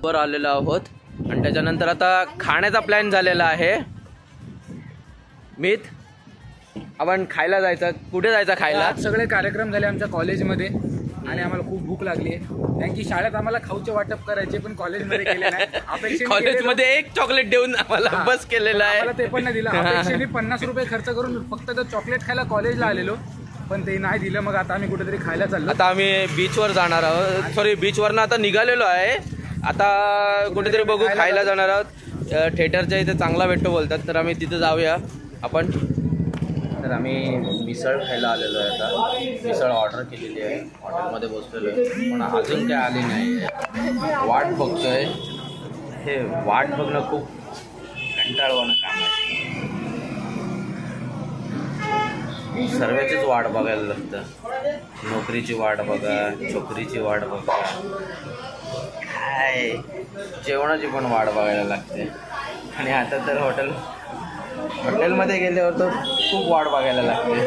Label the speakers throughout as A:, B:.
A: वर आलेलो आहोत आणि त्याच्यानंतर आता खाण्याचा प्लॅन झालेला आहे। मित आपण खायला जायचं, कुठे जायचं खायला?
B: सगळे कार्यक्रम झाले आमच्या कॉलेजमध्ये आणि आम्हाला खूप भूक लागली आहे, कारण की शाळेत आम्हाला खाऊचे वाटप करायचे पण कॉलेजमध्ये केले नाही। अपेक्षेने
A: कॉलेजमध्ये एक चॉकलेट देऊन आम्हाला बस केलेलं आहे,
B: ते पण नाही दिलं। अपेक्षेने 50 रुपये खर्च करून फक्त चॉकलेट खायला कॉलेजला आलेलो, पण ते नाही दिलं। मग आता आम्ही कुठेतरी खायला चाललो।
A: आता आम्ही बीचवर जाणार आहोत, सॉरी बीचवरनं आता निघालेलो आहे। आता कुठेतरी बघू, खायला जाणार आहोत। थिएटरच्या इथे चांगला भेटतो बोलतात, तर आम्ही तिथे जाऊया आपण। तर आम्ही मिसळ खायला आलेलो आहे। आता मिसळ ऑर्डर केलेली आहे, हॉटेलमध्ये बसलेलो आहे, पण अजून काय आली नाही, वाट बघतोय। हे वाट बघणं खूप कंटाळवाणं काम आहे, सर्वांचीच वाट बघायला लागतं। नोकरीची वाट बघा, छोकरीची वाट बघा, काय जेवणाची पण वाट बघायला लागते। आणि आता तर हॉटेलमध्ये गेल्यावर तर खूप वाट बघायला लागते।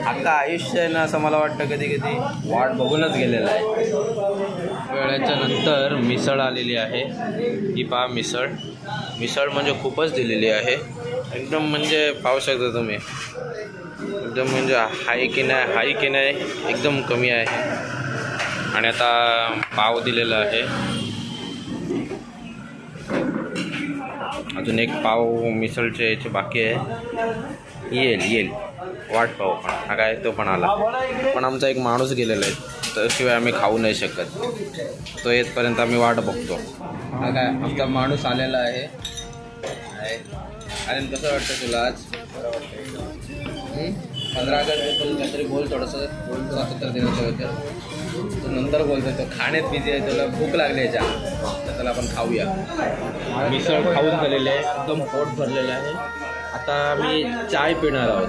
A: अख्खा आयुष्य आहे ना, असं मला वाटतं कधी कधी वाट बघूनच गेलेलं आहे। वेळेच्या नंतर मिसळ आलेली आहे। ही पहा मिसळ म्हणजे खूपच दिलेली आहे, एकदम म्हणजे पाहू शकता तुम्ही, एकदम म्हणजे हाय की नाही एकदम कमी आहे। आणि आता पाव दिलेला आहे, अजून एक पाव मिसळचे याचे बाकी आहे, येईल वाट पाहू। पण हा काय तो पण आला, पण आमचा एक माणूस गेलेला आहे, त्याशिवाय आम्ही खाऊ नाही शकत। तो येतपर्यंत आम्ही वाट बघतो। हा काय आमचा माणूस आलेला आहे। आणि कसं वाटतं तुला आज? 15 ऑगस्ट पण काहीतरी बोल, थोडंसं स्वातंत्र्य दिनाच्या बद्दल तो नंतर बोलतो। तो खाण्यात बिझी आहे, तुला भूक लागली याच्या, तर त्याला आपण खाऊया। मिसळ खाऊन झालेले आहे, एकदम पोट भरलेलं आहे। आता आम्ही चाय पिणार आहोत।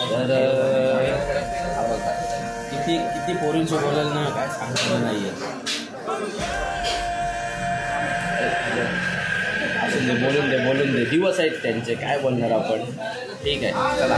A: तर किती पोरींसोबत बोलायला ना, काय सांगता नाही आहे। बोलून दे दिवस आहेत त्यांचे, काय बोलणार आपण। ठीक आहे, चला।